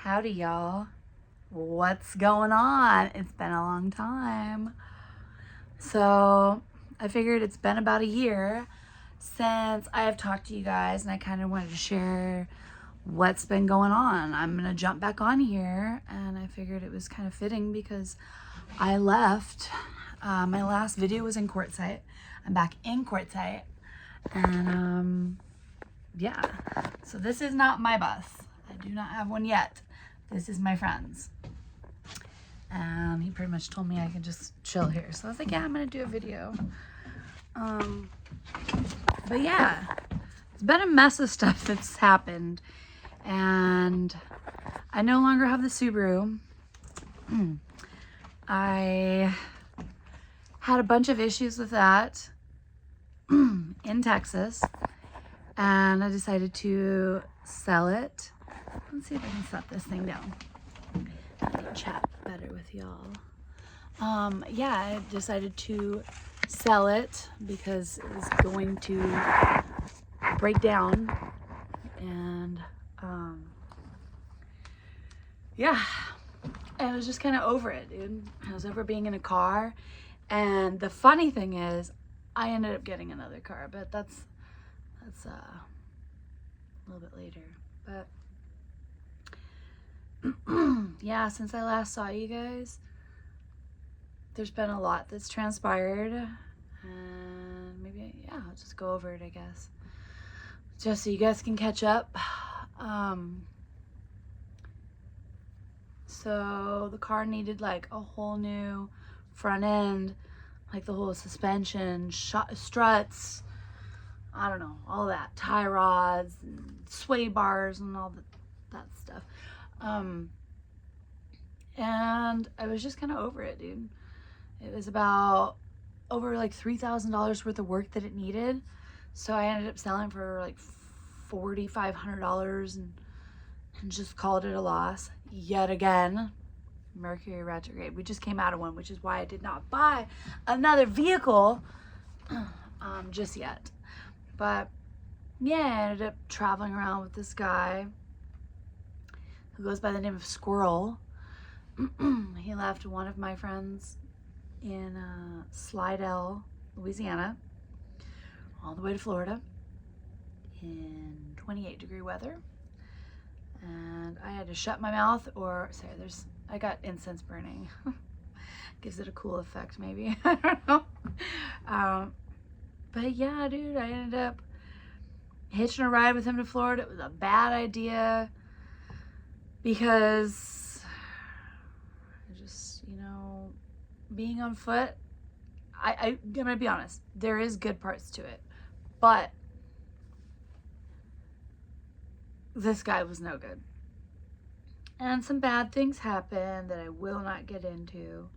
Howdy, y'all. What's going on? It's been a long time. So I figured it's been about a year since I have talked to you guys, and I kind of wanted to share what's been going on. I'm going to jump back on here, and I figured it was kind of fitting because I left. My last video was in Quartzsite. I'm back in Quartzsite. And yeah, so this is not my bus. I do not have one yet. This is my friend's. He pretty much told me I could just chill here. So I was like, yeah, I'm gonna do a video. But yeah, it's been a mess of stuff that's happened. And I no longer have the Subaru. I had a bunch of issues with that in Texas. And I decided to sell it. Let's see if I can set this thing down. I can chat better with y'all. Yeah, I decided to sell it because it was going to break down. And yeah, I was just kind of over it, dude. I was over being in a car. And the funny thing is, I ended up getting another car, but that's a little bit later. But yeah, since I last saw you guys, there's been a lot that's transpired, and maybe, yeah, I'll just go over it, I guess, just so you guys can catch up. So the car needed like a whole new front end, like the whole suspension, struts, I don't know, all that, tie rods, and sway bars, and all that stuff. And I was just kind of over it, dude. It was about over like $3,000 worth of work that it needed. So I ended up selling for like $4,500 and just called it a loss. Yet again, Mercury retrograde. We just came out of one, which is why I did not buy another vehicle just yet. But yeah, I ended up traveling around with this guy who goes by the name of Squirrel. He left one of my friends in Slidell, Louisiana, all the way to Florida in 28-degree weather. And I had to shut my mouth, or sorry, I got incense burning. Gives it a cool effect, maybe. I don't know. But yeah, dude, I ended up hitching a ride with him to Florida. It was a bad idea because just, being on foot, I'm gonna be honest, there is good parts to it, but this guy was no good. And some bad things happened that I will not get into.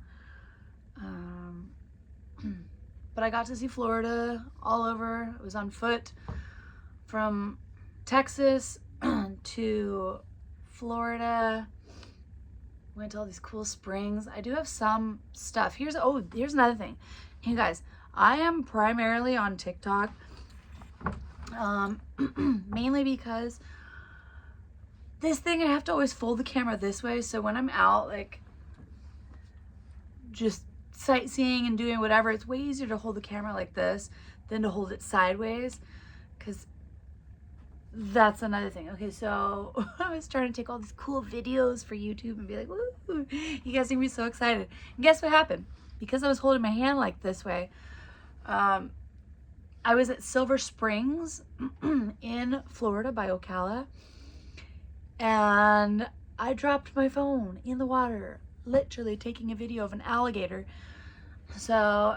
But I got to see Florida all over. I was on foot from Texas to Florida. Went to all these cool springs. I do have some stuff. Here's another thing. Hey guys, I am primarily on TikTok. Mainly because this thing, I have to always fold the camera this way. So when I'm out, like, just sightseeing and doing whatever, it's way easier to hold the camera like this than to hold it sideways, because that's another thing. Okay, so I was trying to take all these cool videos for YouTube and be like, woo, you guys make me so excited. And guess what happened? Because I was holding my hand like this way, I was at Silver Springs in Florida by Ocala, and I dropped my phone in the water, literally taking a video of an alligator. So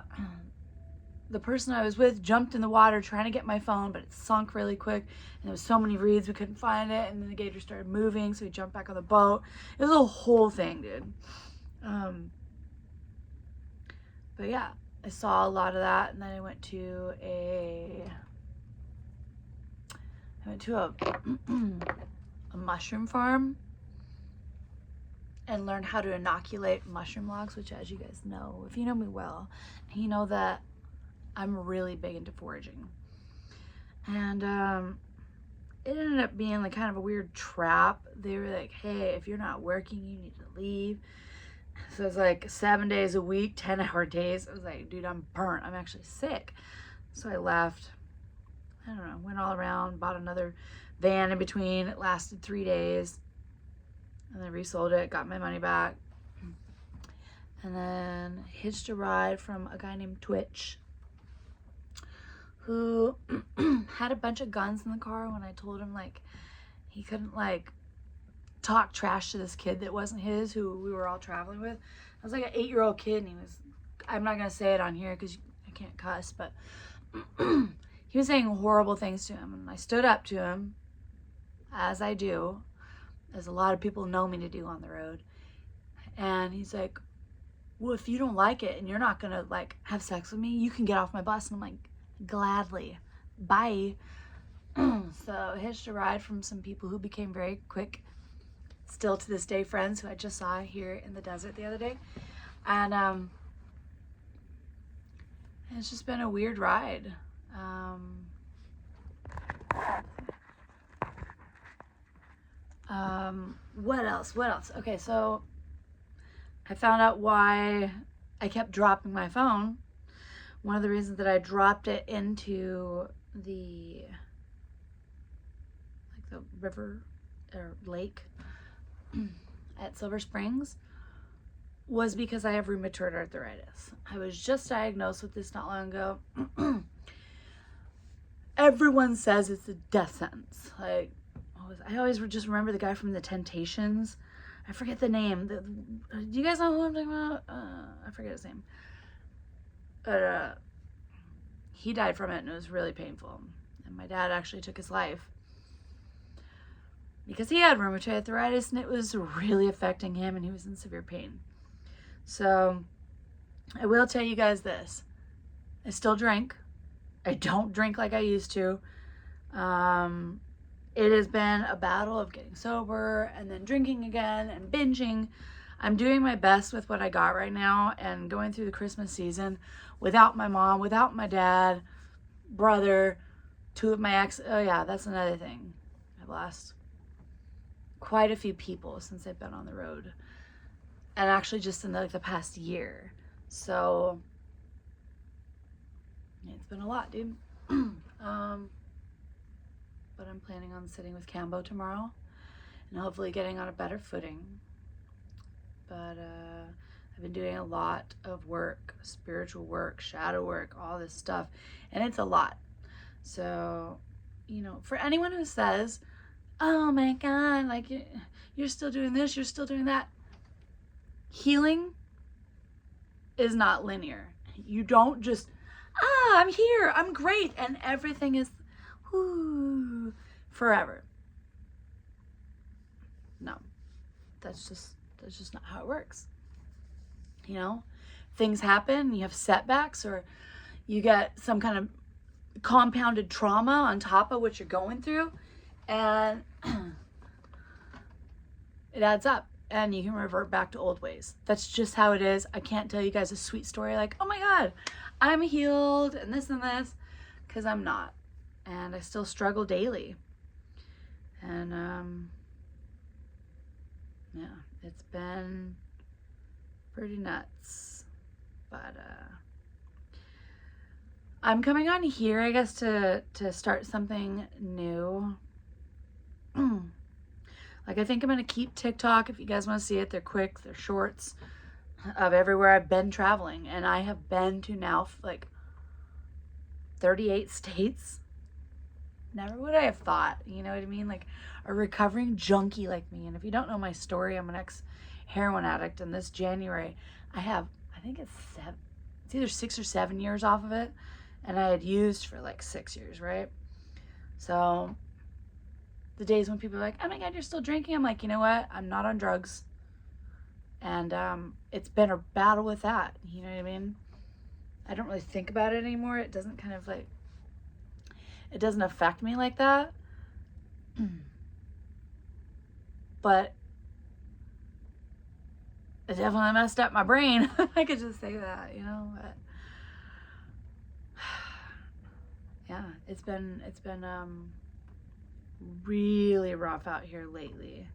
the person I was with jumped in the water trying to get my phone, but it sunk really quick, and there was so many reeds we couldn't find it, and then the gator started moving, so we jumped back on the boat. It was a whole thing, dude. But yeah, I saw a lot of that, and then I went to a mushroom farm and learned how to inoculate mushroom logs, which, as you guys know, if you know me well, you know that I'm really big into foraging. And it ended up being like kind of a weird trap. They were like, hey, if you're not working, you need to leave. So it's like 7 days a week, 10-hour days. I was like, dude, I'm burnt. I'm actually sick. So I left. I don't know, went all around, bought another van in between. It lasted 3 days. And then resold it, got my money back. And then hitched a ride from a guy named Twitch, who had a bunch of guns in the car when I told him, like, he couldn't, like, talk trash to this kid that wasn't his, who we were all traveling with. I was like an 8-year-old kid, and he was, I'm not going to say it on here because I can't cuss, but he was saying horrible things to him, and I stood up to him, as I do, as a lot of people know me to do on the road. And he's like, well, if you don't like it and you're not gonna like have sex with me, you can get off my bus. And I'm like, gladly, bye. So I hitched a ride from some people who became very quick, still to this day friends, who I just saw here in the desert the other day. And it's just been a weird ride. What else? Okay, so I found out why I kept dropping my phone. One of the reasons that I dropped it into the river or lake at Silver Springs was because I have rheumatoid arthritis. I was just diagnosed with this not long ago. Everyone says it's a death sentence. Like, I always just remember the guy from The Temptations. I forget the name. Do you guys know who I'm talking about? I forget his name. But he died from it, and it was really painful. And my dad actually took his life because he had rheumatoid arthritis, and it was really affecting him, and he was in severe pain. So I will tell you guys this. I still drink. I don't drink like I used to. It has been a battle of getting sober and then drinking again and binging. I'm doing my best with what I got right now, and going through the Christmas season without my mom, without my dad, brother, 2 of my ex. Oh yeah, that's another thing. I've lost quite a few people since I've been on the road, and actually just in the past year. So it's been a lot, dude. But I'm planning on sitting with Cambo tomorrow and hopefully getting on a better footing. But I've been doing a lot of work, spiritual work, shadow work, all this stuff, and it's a lot. So, you know, for anyone who says, oh my God, like you're still doing this, you're still doing that, healing is not linear. You don't just, I'm here, I'm great, and everything is whoo, forever. No, that's just not how it works. You know, things happen, you have setbacks, or you get some kind of compounded trauma on top of what you're going through, and it adds up, and you can revert back to old ways. That's just how it is. I can't tell you guys a sweet story like, oh my God, I'm healed and this, because I'm not. And I still struggle daily. And yeah, it's been pretty nuts. But I'm coming on here, I guess, to start something new. Like, I think I'm gonna keep TikTok. If you guys want to see it, they're quick, they're shorts of everywhere I've been traveling. And I have been to now like 38 states. Never would I have thought, you know what I mean? Like a recovering junkie like me. And if you don't know my story, I'm an ex-heroin addict. And this January, I think it's either 6 or 7 years off of it. And I had used for like 6 years, right? So the days when people are like, oh my God, you're still drinking. I'm like, you know what? I'm not on drugs. And it's been a battle with that. You know what I mean? I don't really think about it anymore. It doesn't kind of like, it doesn't affect me like that. But it definitely messed up my brain. I could just say that, you know, but yeah, it's been really rough out here lately.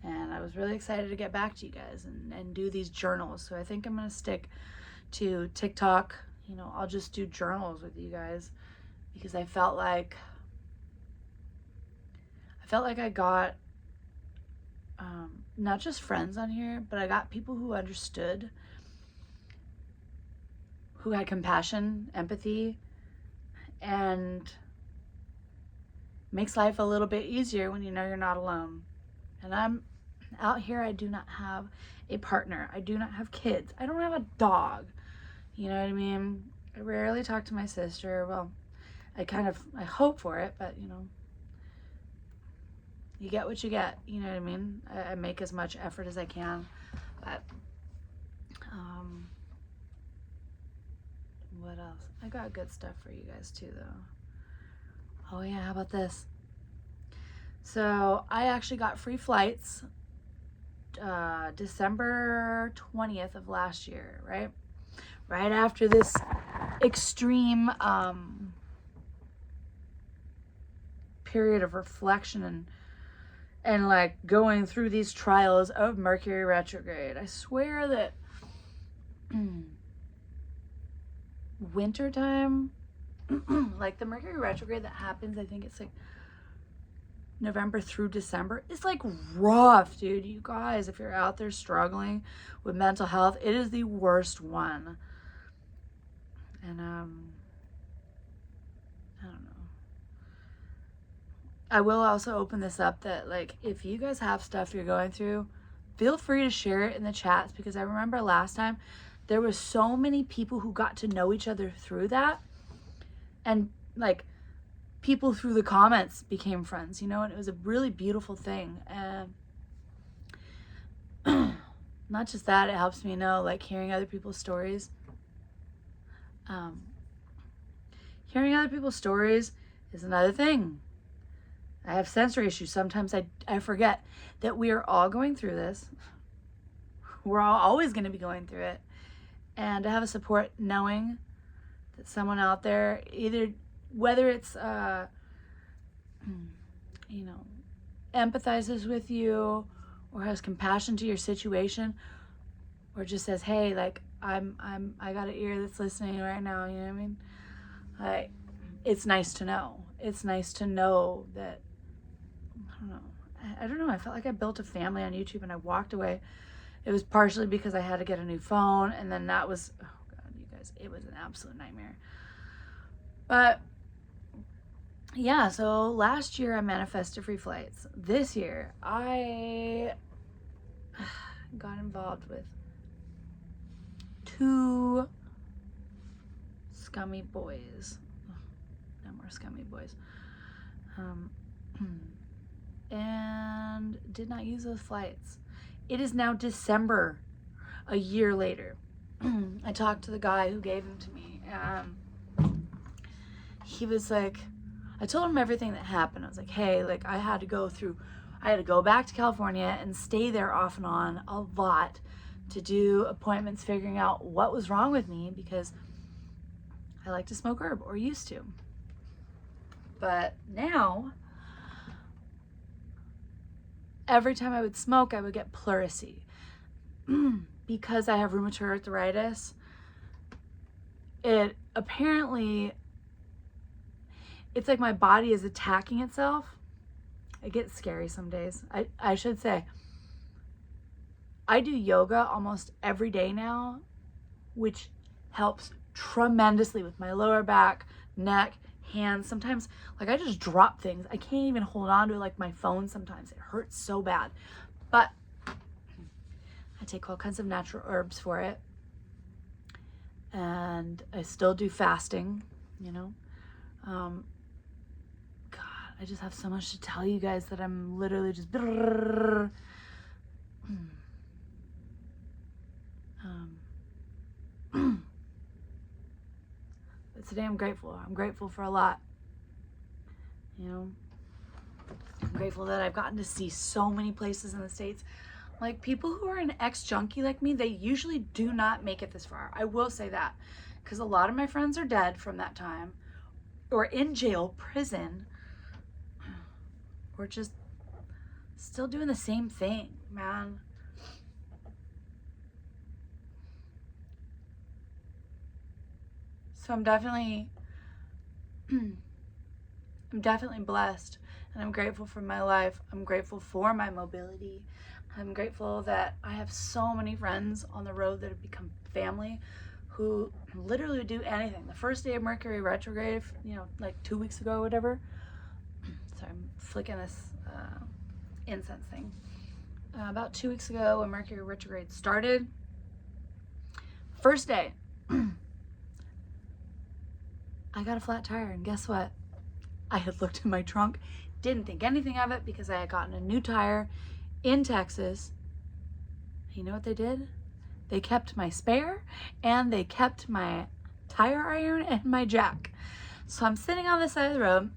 And I was really excited to get back to you guys and do these journals. So I think I'm going to stick to TikTok. You know, I'll just do journals with you guys because I felt like I got not just friends on here, but I got people who understood, who had compassion, empathy, and makes life a little bit easier when you know you're not alone. And I'm out here, I do not have a partner. I do not have kids. I don't have a dog. You know what I mean? I rarely talk to my sister. Well, I hope for it, but you know, you get what you get. You know what I mean? I make as much effort as I can, but what else? I got good stuff for you guys too, though. Oh yeah, how about this? So I actually got free flights December 20th of last year, right? Right after this extreme period of reflection and like going through these trials of Mercury retrograde. I swear that wintertime, like the Mercury retrograde that happens, I think it's like November through December, is like rough, dude. You guys, if you're out there struggling with mental health, it is the worst one. And I don't know. I will also open this up that like if you guys have stuff you're going through, feel free to share it in the chats, because I remember last time there was so many people who got to know each other through that, and like people through the comments became friends, you know, and it was a really beautiful thing. And not just that, it helps me know, like, hearing other people's stories. Hearing other people's stories is another thing. I have sensory issues. Sometimes I forget that we are all going through this. We're all always going to be going through it. And to have a support knowing that someone out there, either whether it's, you know, empathizes with you or has compassion to your situation, or just says, hey, like, I got an ear that's listening right now, you know what I mean? It's nice to know. It's nice to know that, I don't know. I felt like I built a family on YouTube and I walked away. It was partially because I had to get a new phone, and then that was, oh God, you guys, it was an absolute nightmare. But yeah, so last year I manifested free flights. This year I got involved with 2 scummy boys. No more scummy boys. And did not use those flights. It is now December, a year later. I talked to the guy who gave them to me, and he was like, I told him everything that happened. I was like, hey, like, I had to go back to California and stay there off and on a lot to do appointments, figuring out what was wrong with me, because I like to smoke herb, or used to. But now, every time I would smoke, I would get pleurisy. Because I have rheumatoid arthritis, it apparently, it's like my body is attacking itself. It gets scary some days. I should say, I do yoga almost every day now, which helps tremendously with my lower back, neck, hands. Sometimes, like, I just drop things. I can't even hold on to it, like my phone sometimes. It hurts so bad. But I take all kinds of natural herbs for it. And I still do fasting, you know. God, I just have so much to tell you guys that I'm literally just... But today I'm grateful. I'm grateful for a lot. You know, I'm grateful that I've gotten to see so many places in the States. Like, people who are an ex-junkie like me, they usually do not make it this far. I will say that. Because a lot of my friends are dead from that time. Or in jail, prison. we're just still doing the same thing, man. So I'm definitely blessed, and I'm grateful for my life. I'm grateful for my mobility. I'm grateful that I have so many friends on the road that have become family who literally do anything. The first day of Mercury retrograde, like 2 weeks ago or whatever. Sorry, I'm flicking this incense thing. About 2 weeks ago when Mercury retrograde started, first day, I got a flat tire, and guess what? I had looked in my trunk, didn't think anything of it because I had gotten a new tire in Texas. You know what they did? They kept my spare, and they kept my tire iron and my jack. So I'm sitting on the side of the road.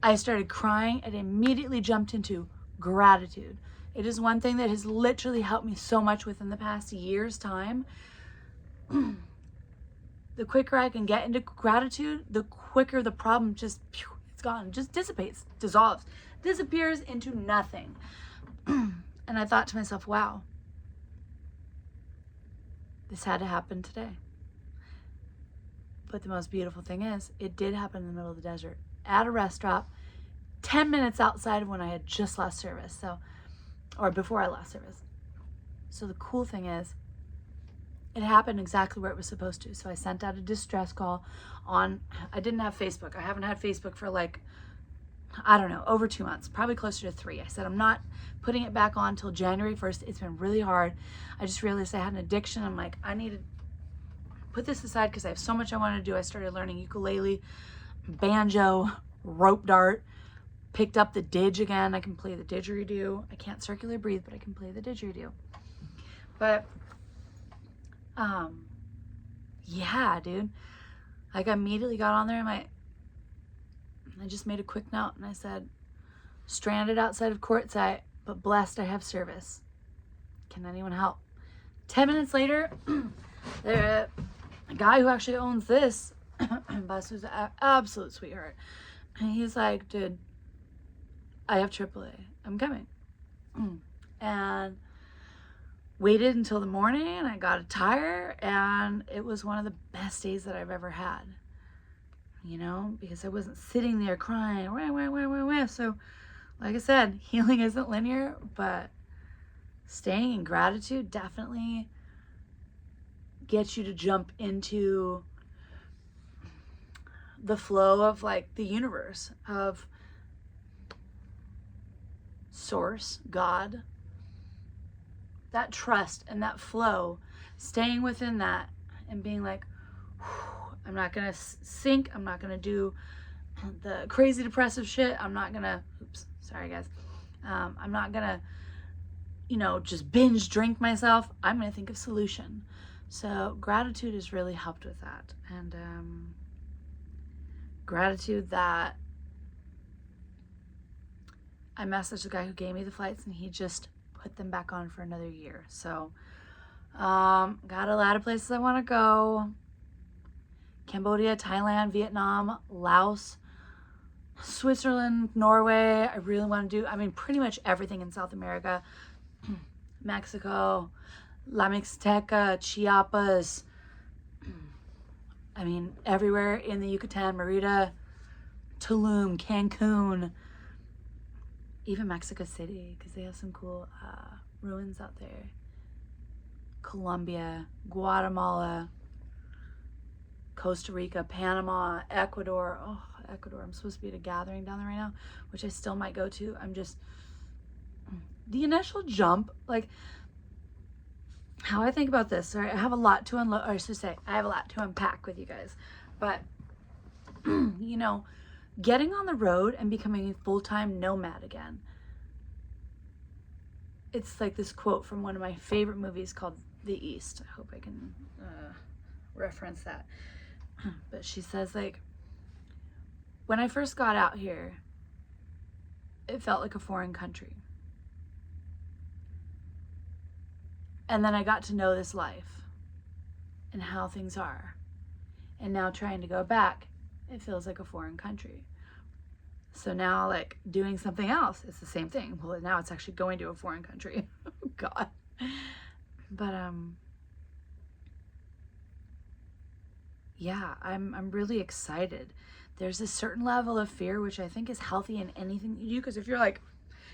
I started crying and immediately jumped into gratitude. It is one thing that has literally helped me so much within the past year's time. The quicker I can get into gratitude, the quicker the problem just, it's gone, just dissipates, dissolves, disappears into nothing. And I thought to myself, wow, this had to happen today. But the most beautiful thing is, it did happen in the middle of the desert at a rest stop, 10 minutes outside of when I had just lost service. So, or before I lost service. So the cool thing is, it happened exactly where it was supposed to. So I sent out a distress call I didn't have Facebook. I haven't had Facebook for like, I don't know, over 2 months, probably closer to 3. I said, I'm not putting it back on until January 1st. It's been really hard. I just realized I had an addiction. I'm like, I need to put this aside because I have so much I want to do. I started learning ukulele, banjo, rope dart, picked up the didge again. I can play the didgeridoo. I can't circular breathe, but I can play the didgeridoo. But yeah, dude, like I immediately got on there and I just made a quick note and I said, stranded outside of quartzite, but blessed I have service. Can anyone help? 10 minutes later, a guy who actually owns this bus, who's an absolute sweetheart, and he's like, dude, I have AAA. I'm coming. And waited until the morning, and I got a tire, and it was one of the best days that I've ever had. Because I wasn't sitting there crying, wah. So, like I said, healing isn't linear, but staying in gratitude definitely gets you to jump into the flow of like the universe, of source, God, that trust and that flow, staying within that and being like, I'm not going to sink. I'm not going to do the crazy depressive shit. I'm not going to, sorry guys. I'm not going to, just binge drink myself. I'm going to think of solution. So gratitude has really helped with that. And gratitude that I messaged the guy who gave me the flights and he just put them back on for another year. So got a lot of places I want to go. Cambodia, Thailand, Vietnam, Laos, Switzerland, Norway. I really want to do, pretty much everything in South America. Mexico, La Mixteca, Chiapas. Everywhere in the Yucatan, Merida, Tulum, Cancun, even Mexico City, because they have some cool ruins out there. Colombia, Guatemala, Costa Rica, Panama, Ecuador. Oh, Ecuador. I'm supposed to be at a gathering down there right now, which I still might go to. The initial jump, like how I think about this. Sorry, I have a lot to unload, or I should say, I have a lot to unpack with you guys. But, getting on the road and becoming a full-time nomad again. It's like this quote from one of my favorite movies called The East. I hope I can reference that. But she says, like, when I first got out here, it felt like a foreign country. And then I got to know this life and how things are. And now trying to go back, it feels like a foreign country. So now, like, doing something else, it's the same thing. Well, now it's actually going to a foreign country. Oh, God. But, yeah, I'm really excited. There's a certain level of fear, which I think is healthy in anything you do. Because if you're, like,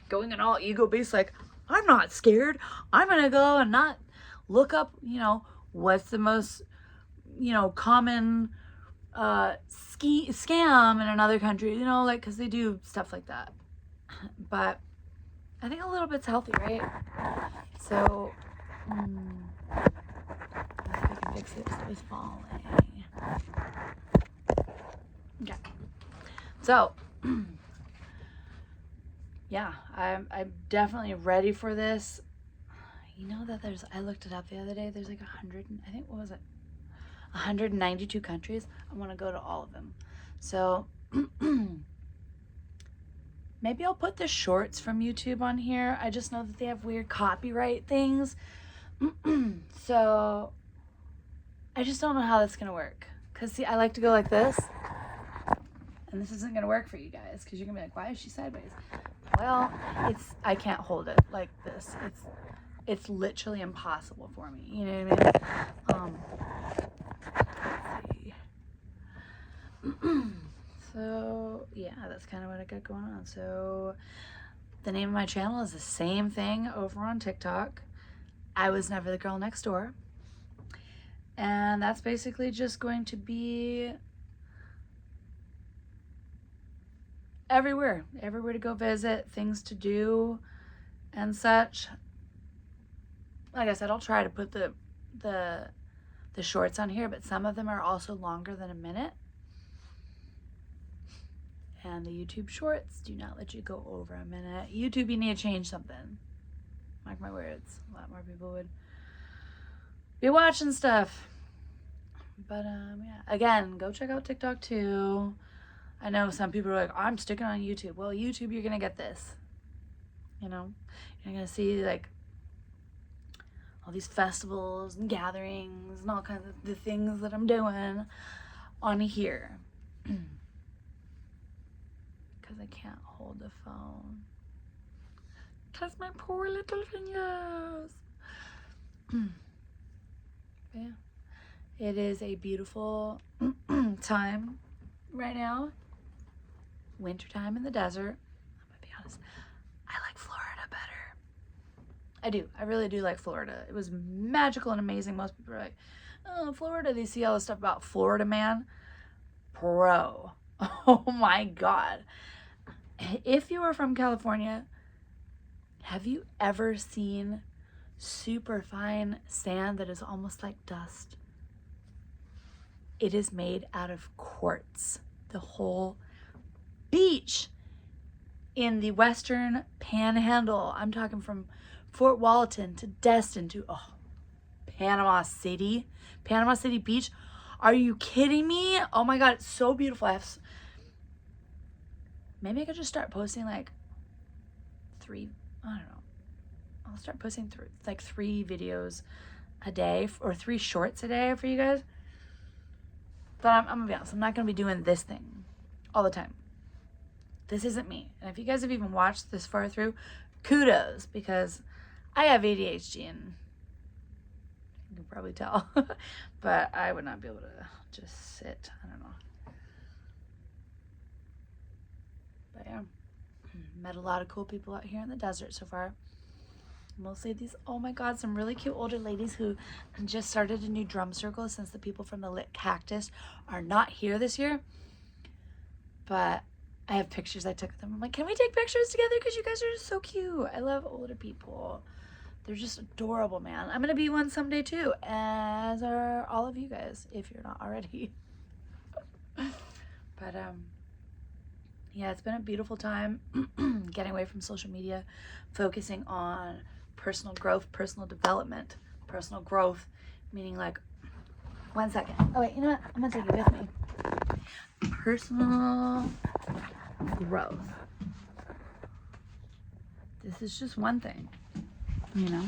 going in all ego-based, like, I'm not scared. I'm going to go and not look up, you know, what's the most, you know, common scam in another country, you know, like, because they do stuff like that. But I think a little bit's healthy, right? So, let's see if I can fix it. It's falling. Okay. So, yeah, I'm definitely ready for this. You know that I looked it up the other day. There's like 192 countries. I want to go to all of them. So maybe I'll put the shorts from YouTube on here. I just know that they have weird copyright things. So I just don't know how that's going to work. Because, see, I like to go like this. And this isn't going to work for you guys. Because you're going to be like, why is she sideways? Well, I can't hold it like this. It's literally impossible for me. You know what I mean? Let's see. So, yeah, that's kind of what I got going on. So, the name of my channel is the same thing over on TikTok. I Was Never the Girl Next Door. And that's basically just going to be everywhere to go visit, things to do and such. Like I said, I'll try to put the shorts on here, but some of them are also longer than a minute. And the YouTube shorts do not let you go over a minute. YouTube, you need to change something. Mark my words. A lot more people would be watching stuff. But, yeah. Again, go check out TikTok, too. I know some people are like, I'm sticking on YouTube. Well, YouTube, you're going to get this. You know? You're going to see, like, all these festivals and gatherings and all kinds of the things that I'm doing on here. Because I can't hold the phone. Because my poor little fingers. Yeah. It is a beautiful time right now. Wintertime in the desert. I'm going to be honest. I like Florida better. I do. I really do like Florida. It was magical and amazing. Most people are like, oh, Florida. They see all this stuff about Florida Man. Bro. Oh my God. If you are from California, have you ever seen super fine sand that is almost like dust? It is made out of quartz. The whole beach in the Western Panhandle. I'm talking from Fort Walton to Destin to Panama City Beach. Are you kidding me? Oh my God, it's so beautiful. Maybe I could just start posting like I'll start posting like 3 videos a day or 3 shorts a day for you guys. But I'm gonna be honest, I'm not gonna be doing this thing all the time. This isn't me. And if you guys have even watched this far through, kudos, because I have ADHD and you can probably tell. But I would not be able to just sit. I don't know. But yeah, met a lot of cool people out here in the desert so far. Mostly these, oh my God, some really cute older ladies who just started a new drum circle since the people from the Lit Cactus are not here this year. But I have pictures I took of them. I'm like, can we take pictures together? Because you guys are just so cute. I love older people. They're just adorable, man. I'm going to be one someday too, as are all of you guys, if you're not already. But, yeah, it's been a beautiful time getting away from social media, focusing on personal growth, personal development. Personal growth, meaning like, 1 second. Oh, wait, you know what? I'm going to take it with me. Personal growth. This is just one thing, you know?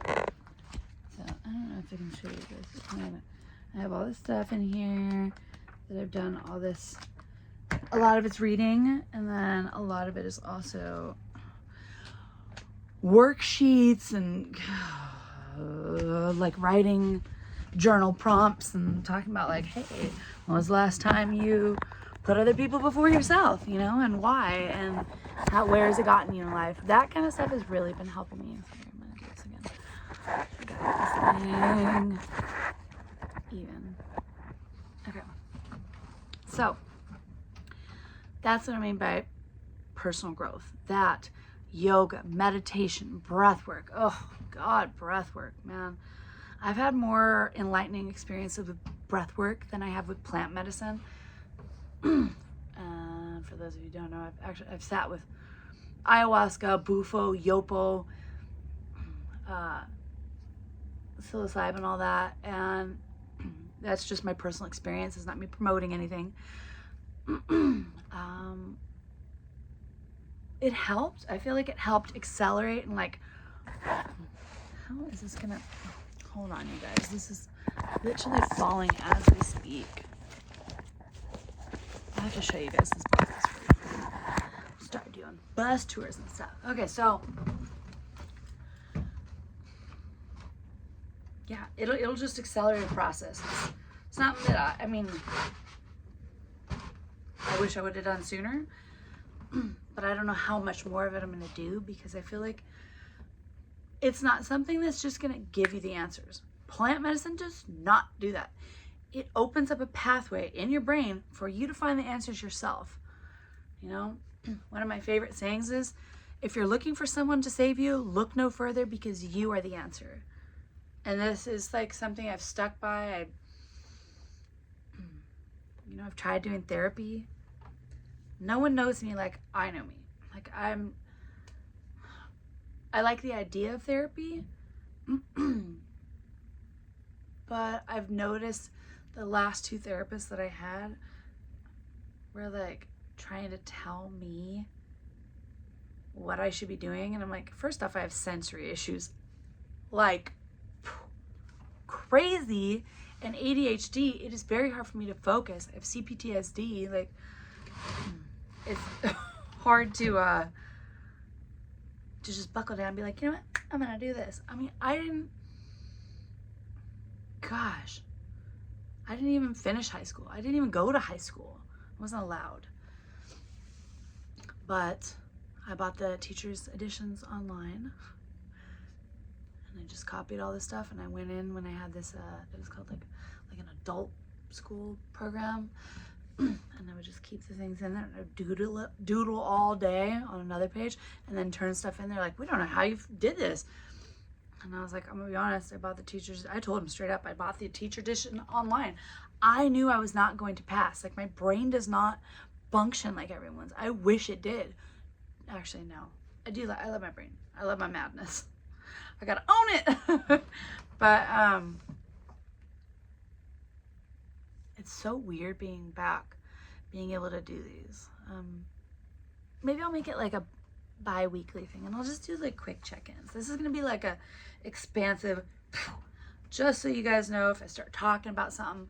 So, I don't know if I can show you this. I have all this stuff in here that I've done all this a lot of it's reading, and then a lot of it is also worksheets and like writing journal prompts and talking about like, hey, when was the last time you put other people before yourself, you know, and why, and where has it gotten you in life? That kind of stuff has really been helping me. Sorry, I'm gonna do this again. I got this thing even. Okay. So that's what I mean by personal growth. That yoga, meditation, breath work. Oh God, breath work, man. I've had more enlightening experiences with breath work than I have with plant medicine. For those of you who don't know, I've sat with ayahuasca, bufo, yopo, psilocybin, all that, and that's just my personal experience. It's not me promoting anything. It helped. I feel like it helped accelerate and like, how is this gonna, hold on you guys, this is literally falling as we speak. I have to show you guys this box before we start doing bus tours and stuff. Okay, so yeah, it'll just accelerate the process. It's not that I mean, I wish I would have done sooner, but I don't know how much more of it I'm gonna do, because I feel like it's not something that's just gonna give you the answers. Plant medicine does not do that. It opens up a pathway in your brain for you to find the answers yourself. You know, one of my favorite sayings is, if you're looking for someone to save you, look no further, because you are the answer. And this is like something I've stuck by. I've tried doing therapy. No one knows me like I know me. Like I like the idea of therapy, but I've noticed the last two therapists that I had were like trying to tell me what I should be doing. And I'm like, first off, I have sensory issues like crazy, and ADHD. It is very hard for me to focus. I have CPTSD. Like, it's hard to just buckle down and be like, you know what, I'm gonna do this. I mean, I didn't even finish high school. I didn't even go to high school. I wasn't allowed. But I bought the teacher's editions online, and I just copied all this stuff, and I went in when I had this it was called like an adult school program, and I would just keep the things in there, and I would doodle all day on another page, and then turn stuff in there. Like, we don't know how you did this. And I was like, I'm gonna be honest, I told him straight up, I bought the teacher edition online. I knew I was not going to pass. Like, my brain does not function like everyone's. I wish it did. Actually, no. I love my brain. I love my madness. I gotta own it. But it's so weird being back, being able to do these. Maybe I'll make it like a bi-weekly thing, and I'll just do like quick check-ins. This is gonna be like a expansive, just so you guys know, if I start talking about something,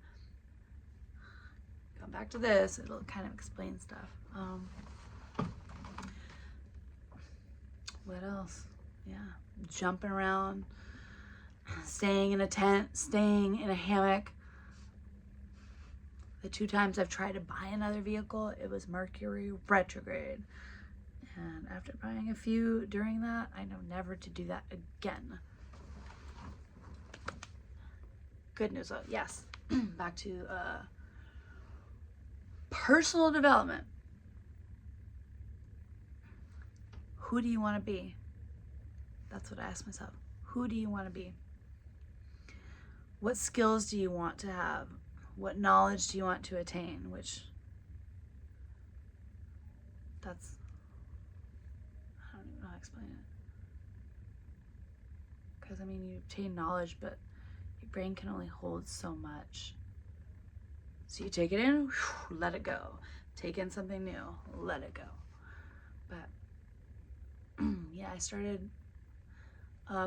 come back to this, it'll kind of explain stuff. What else? Yeah, jumping around, staying in a tent, staying in a hammock. The 2 times I've tried to buy another vehicle, it was Mercury retrograde. And after buying a few during that, I know never to do that again. Good news though, yes. Back to personal development. Who do you want to be? That's what I ask myself. Who do you want to be? What skills do you want to have? What knowledge do you want to attain? That's, I don't even know how to explain it. Because, I mean, you obtain knowledge, but your brain can only hold so much. So you take it in, let it go. Take in something new, let it go. But, yeah, I started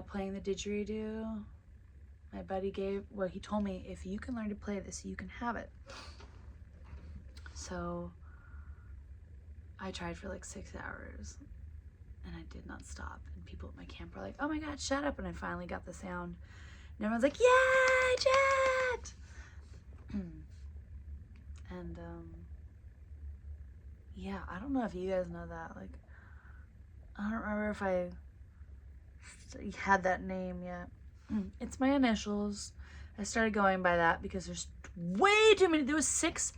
playing the didgeridoo. My buddy he told me, if you can learn to play this, you can have it. So I tried for like 6 hours and I did not stop. And people at my camp were like, oh my God, shut up. And I finally got the sound. And everyone's like, yay, Jet! And yeah, I don't know if you guys know that. Like, I don't remember if I had that name yet. It's my initials. I started going by that because there's way too many. There was 6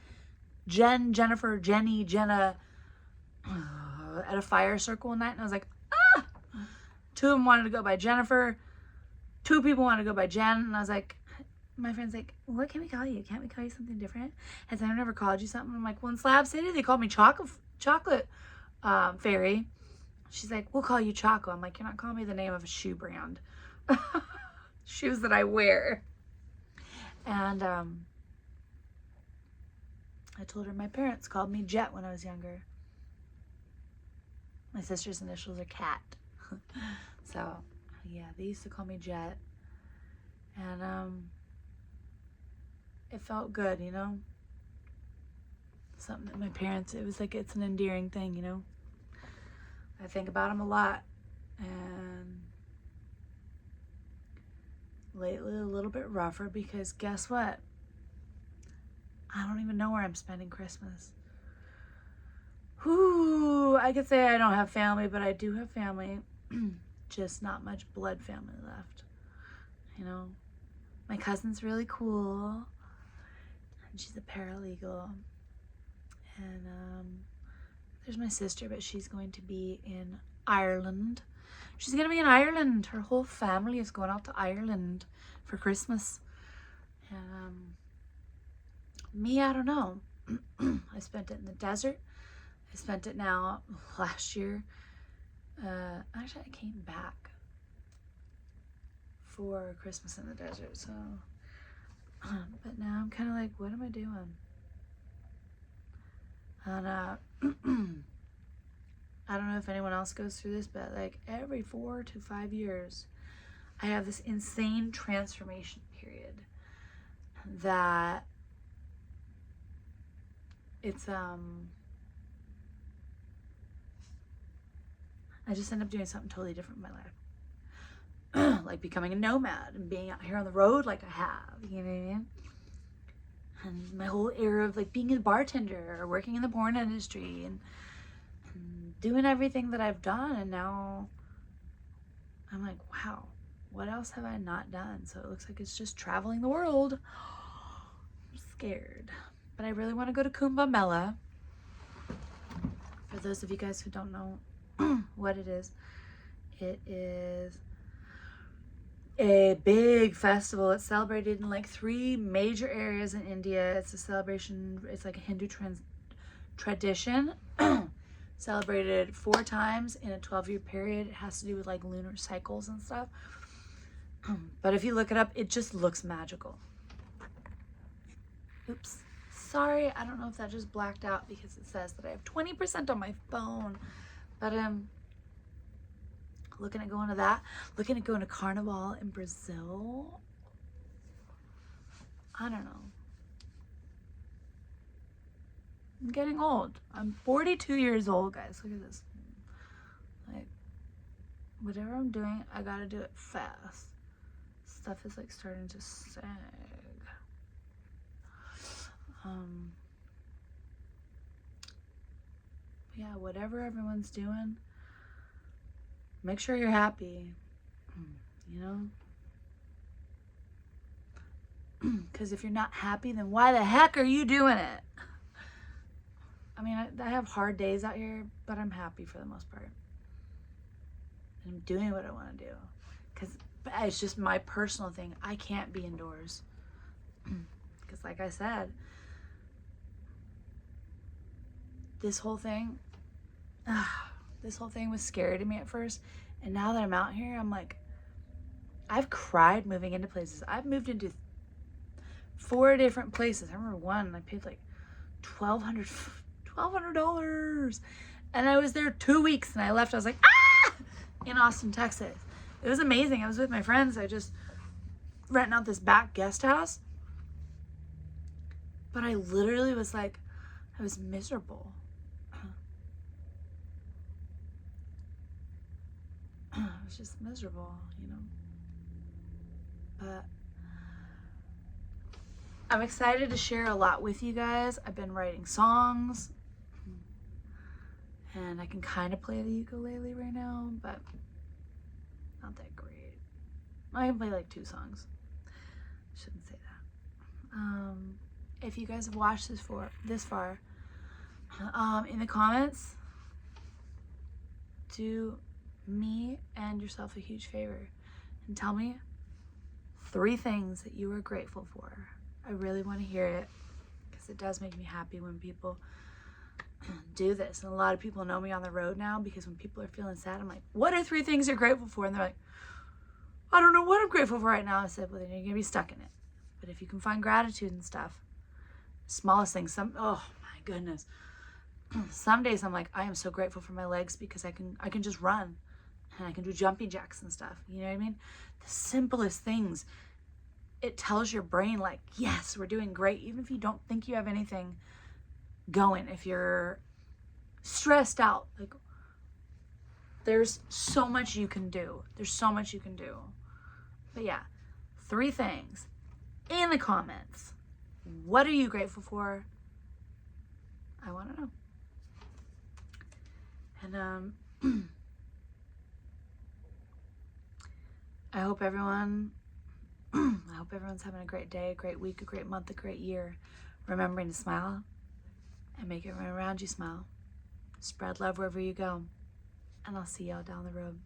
Jen, Jennifer, Jenny, Jenna at a fire circle one night, and I was like, ah! 2 of them wanted to go by Jennifer. 2 people wanted to go by Jen, and I was like, my friend's like, what can we call you? Can't we call you something different? Has anyone ever called you something? I'm like, well, in Slab City, they called me Chocolate Fairy. She's like, we'll call you Choco. I'm like, you're not calling me the name of a shoe brand. Shoes that I wear. And I told her my parents called me Jet when I was younger. My sister's initials are Cat. So, yeah, they used to call me Jet. And it felt good, you know? Something that my parents, it was like, it's an endearing thing, you know? I think about them a lot. And lately a little bit rougher because guess what? I don't even know where I'm spending Christmas. Whew, I could say I don't have family, but I do have family. Just not much blood family left. You know? My cousin's really cool. And she's a paralegal. And there's my sister, but she's going to be in Ireland. She's going to be in Ireland. Her whole family is going out to Ireland for Christmas. And me, I don't know. I spent it in the desert. I spent it now last year. Actually, I came back for Christmas in the desert. So, but now I'm kind of like, what am I doing? And I don't know if anyone else goes through this, but like every 4 to 5 years, I have this insane transformation period that it's I just end up doing something totally different in my life. Like becoming a nomad and being out here on the road like I have, you know what I mean? And my whole era of like being a bartender or working in the porn industry and doing everything that I've done, and now I'm like, wow, what else have I not done? So it looks like it's just traveling the world. I'm scared. But I really want to go to Kumbamela. For those of you guys who don't know what it is a big festival. It's celebrated in like 3 major areas in India. It's a celebration, it's like a Hindu tradition. Celebrated 4 times in a 12-year period. It has to do with like lunar cycles and stuff. But if you look it up, it just looks magical. Oops. Sorry, I don't know if that just blacked out because it says that I have 20% on my phone. But looking at going to that. Looking at going to Carnival in Brazil. I don't know. I'm getting old. I'm 42 years old, guys. Look at this. Like, whatever I'm doing, I gotta do it fast. Stuff is like starting to sag. Yeah, whatever everyone's doing, make sure you're happy, you know? Because if you're not happy, then why the heck are you doing it? I mean, I have hard days out here, but I'm happy for the most part. And I'm doing what I want to do. Because it's just my personal thing. I can't be indoors. Because like I said, this whole thing was scary to me at first. And now that I'm out here, I'm like, I've cried moving into places. I've moved into 4 different places. I remember one, I paid like $1,200. And I was there 2 weeks and I left. I was like, ah! In Austin, Texas. It was amazing. I was with my friends. I just renting out this back guest house. But I literally was like, I was miserable. was just miserable, you know. But I'm excited to share a lot with you guys. I've been writing songs, and I can kind of play the ukulele right now, but not that great. I can play like 2 songs. Shouldn't say that. If you guys have watched this far, in the comments, do me and yourself a huge favor and tell me 3 things that you are grateful for. I really want to hear it, because it does make me happy when people do this. And a lot of people know me on the road now, because when people are feeling sad, I'm like, what are 3 things you're grateful for? And they're like, I don't know what I'm grateful for right now. I said, well, then you're gonna be stuck in it. But if you can find gratitude and stuff, smallest things, oh my goodness. Some days I'm like, I am so grateful for my legs, because I can just run, and I can do jumping jacks and stuff. You know what I mean? The simplest things. It tells your brain, like, yes, we're doing great, even if you don't think you have anything going. If you're stressed out, like, there's so much you can do. There's so much you can do. But yeah, 3 things in the comments. What are you grateful for? I want to know. And I hope everyone's having a great day, a great week, a great month, a great year. Remembering to smile and make everyone around you smile. Spread love wherever you go. And I'll see y'all down the road.